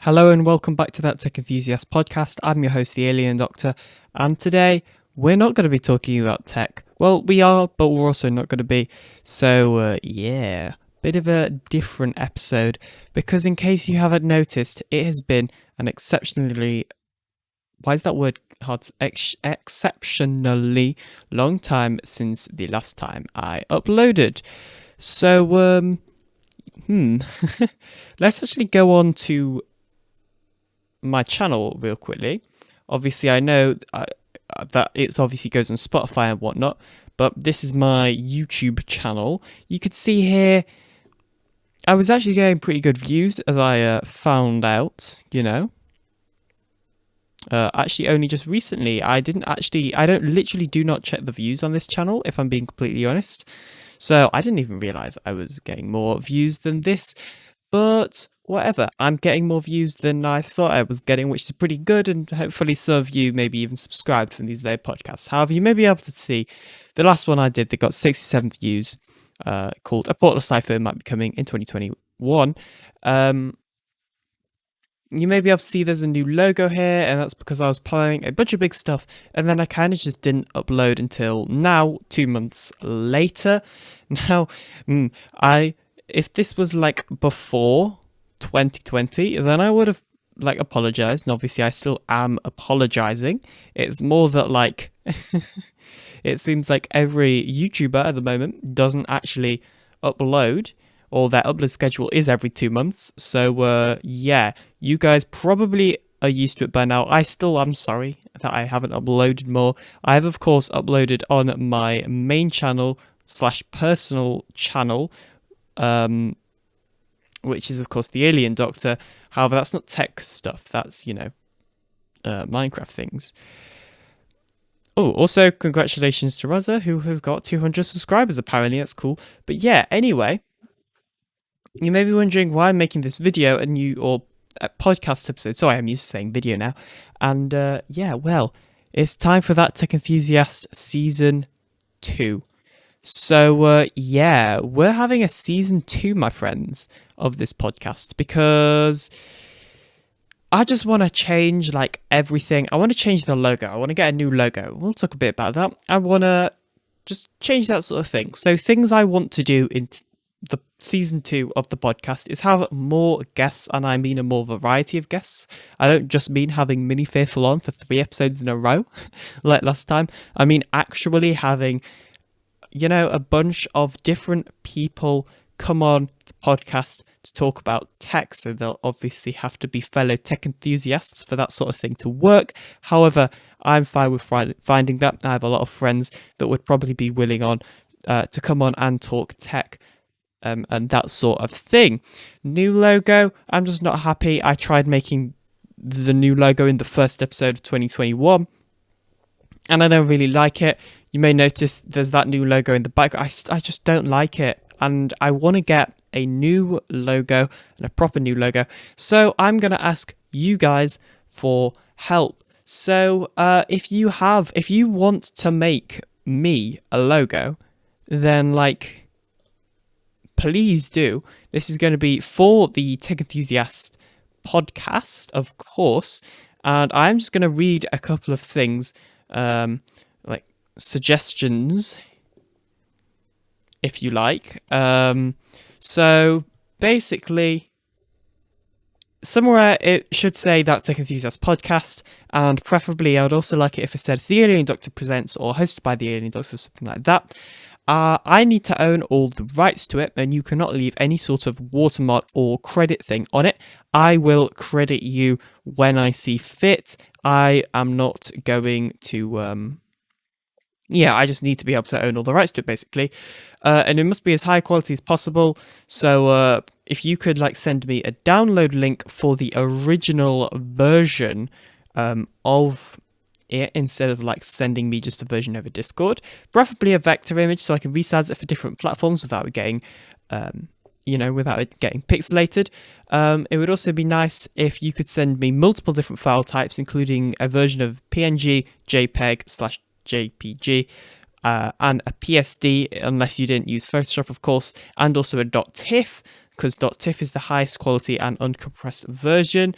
Hello and welcome back to that Tech Enthusiast podcast. I'm your host, TheAlienDoctor, and today we're not going to be talking about tech. Well, we are, but we're also not going to be. So, bit of a different episode because in case you haven't noticed, it has been an exceptionally, why is that word hard? Exceptionally long time since the last time I uploaded. So, let's actually go on to my channel real quickly. Obviously, I know that it's obviously goes on Spotify and whatnot, but this is my YouTube channel. You could see here, I was actually getting pretty good views as I found out, actually only just recently. I don't literally do not check the views on this channel, if I'm being completely honest. So I didn't even realize I was getting more views than this, but whatever. I'm getting more views than I thought I was getting, which is pretty good, and hopefully some of you maybe even subscribed from these later podcasts. However, you may be able to see the last one I did that got 67 views, called A Portal Cipher, might be coming in 2021. You may be able to see there's a new logo here, and that's because I was planning a bunch of big stuff, and then I kind of just didn't upload until now, 2 months later. Now, if this was like before 2020, then I would have apologized, and obviously I still am apologizing. It's more that it seems like every YouTuber at the moment doesn't actually upload, or their upload schedule is every 2 months. So you guys probably are used to it by now. I'm sorry that I haven't uploaded more. I have of course uploaded on my main channel / personal channel, which is of course the Alien Doctor. However, that's not tech stuff. That's Minecraft things. Oh, also congratulations to Raza, who has got 200 subscribers. Apparently, that's cool. But yeah, anyway, you may be wondering why I'm making this video or a podcast episode. Sorry, I'm used to saying video now. And well, it's time for that Tech Enthusiast Season 2. So, we're having a Season 2, my friends, of this podcast because I just want to change everything. I want to change the logo. I want to get a new logo. We'll talk a bit about that. I want to just change that sort of thing. So things I want to do in the Season 2 of the podcast is have more guests, and I mean a more variety of guests. I don't just mean having Mini Fearful on for 3 episodes in a row like last time. I mean actually having a bunch of different people come on the podcast to talk about tech, so they'll obviously have to be fellow tech enthusiasts for that sort of thing to work. However, I'm fine with finding that. I have a lot of friends that would probably be willing to come on and talk tech and that sort of thing. New logo, I'm just not happy. I tried making the new logo in the first episode of 2021, and I don't really like it. You may notice there's that new logo in the back. I just don't like it, and I want to get a new logo and a proper new logo. So I'm going to ask you guys for help. So if you want to make me a logo, then please do. This is going to be for the Tech Enthusiast podcast, of course, and I'm just going to read a couple of things, suggestions, if you like. So basically, somewhere it should say that Tech Enthusiast podcast, and preferably I would also like it if it said The Alien Doctor Presents or hosted by The Alien Doctor or something like that. I need to own all the rights to it, and you cannot leave any sort of watermark or credit thing on it. I will credit you when I see fit. I am not going to I just need to be able to own all the rights to it, basically. And it must be as high quality as possible. So if you could send me a download link for the original version of it, instead of sending me just a version over Discord, preferably a vector image so I can resize it for different platforms without it getting pixelated. It would also be nice if you could send me multiple different file types, including a version of PNG, JPEG / JPG, and a PSD, unless you didn't use Photoshop, of course, and also a .tiff. because .tiff is the highest quality and uncompressed version,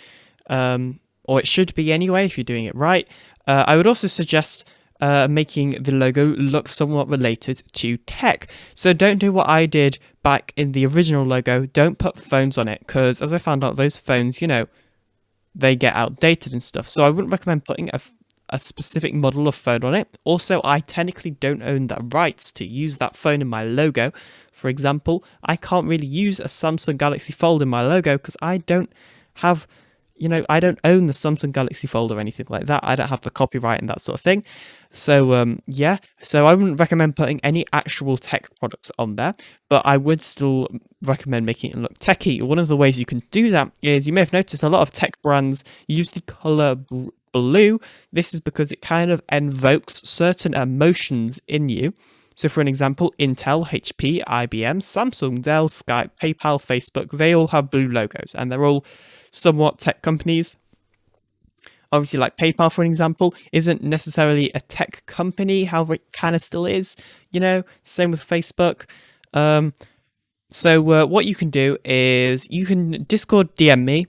or it should be anyway if you're doing it right. I would also suggest making the logo look somewhat related to tech. So don't do what I did back in the original logo. Don't put phones on it, because as I found out, those phones, they get outdated and stuff. So I wouldn't recommend putting a specific model of phone on it. Also, I technically don't own the rights to use that phone in my logo. For example, I can't really use a Samsung Galaxy Fold in my logo because I don't have, I don't own the Samsung Galaxy Fold or anything like that. I don't have the copyright and that sort of thing. So, so I wouldn't recommend putting any actual tech products on there, but I would still recommend making it look techy. One of the ways you can do that is, you may have noticed a lot of tech brands use the color blue. This is because it kind of invokes certain emotions in you. So for an example, Intel, HP, IBM, Samsung, Dell, Skype, PayPal, Facebook, they all have blue logos, and they're all somewhat tech companies. Obviously, like PayPal, for an example, isn't necessarily a tech company, however, it kind of still is, same with Facebook. So what you can do is you can Discord DM me,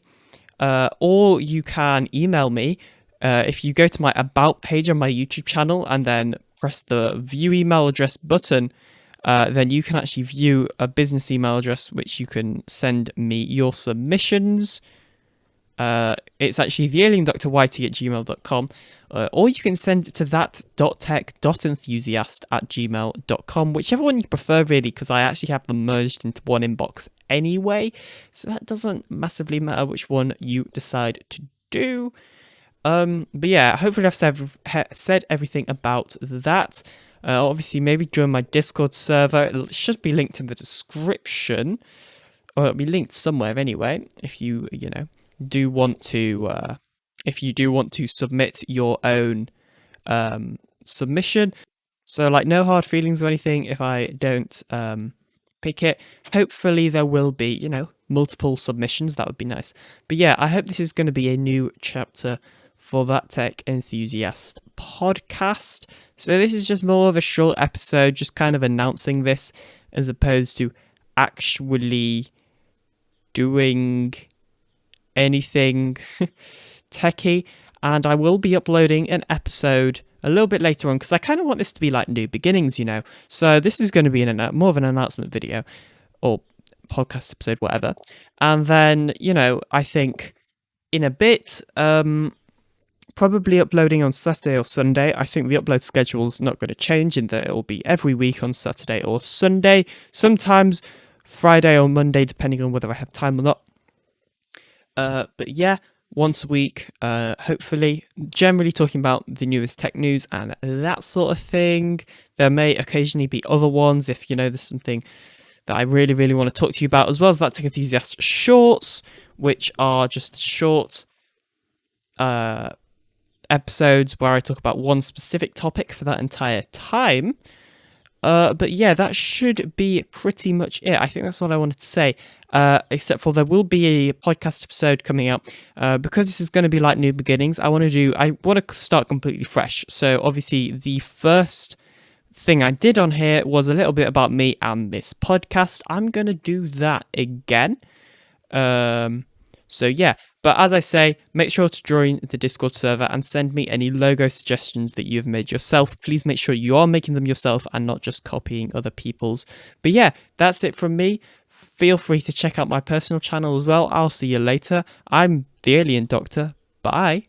or you can email me. If you go to my About page on my YouTube channel and then press the View Email Address button, then you can actually view a business email address which you can send me your submissions. It's actually TheAlienDoctorYT@gmail.com, or you can send it to that.tech.enthusiast@gmail.com, whichever one you prefer, really, because I actually have them merged into one inbox anyway, so that doesn't massively matter which one you decide to do. But yeah, hopefully I've said everything about that. Obviously, maybe join my Discord server. It should be linked in the description, or it'll be linked somewhere anyway. If you do want to submit your own submission, so like no hard feelings or anything if I don't pick it. Hopefully there will be multiple submissions. That would be nice. But yeah, I hope this is going to be a new chapter for That Tech Enthusiast podcast. So this is just more of a short episode, just kind of announcing this, as opposed to actually doing anything techie. And I will be uploading an episode a little bit later on, because I kind of want this to be like new beginnings, So this is going to be more of an announcement video, or podcast episode, whatever. And then, I think in a bit, probably uploading on Saturday or Sunday. I think the upload schedule's not going to change, in that it will be every week on Saturday or Sunday, sometimes Friday or Monday, depending on whether I have time or not. But yeah, once a week, hopefully, generally talking about the newest tech news and that sort of thing. There may occasionally be other ones if, there's something that I really, really want to talk to you about, as well as That Tech Enthusiast shorts, which are just short episodes where I talk about one specific topic for that entire time. But yeah, that should be pretty much it. I think that's what I wanted to say. Except for there will be a podcast episode coming out. Because this is going to be like new beginnings, I want to start completely fresh. So obviously the first thing I did on here was a little bit about me and this podcast. I'm going to do that again. So yeah, but as I say, make sure to join the Discord server and send me any logo suggestions that you've made yourself. Please make sure you are making them yourself and not just copying other people's. But yeah, that's it from me. Feel free to check out my personal channel as well. I'll see you later. I'm the Alien Doctor. Bye.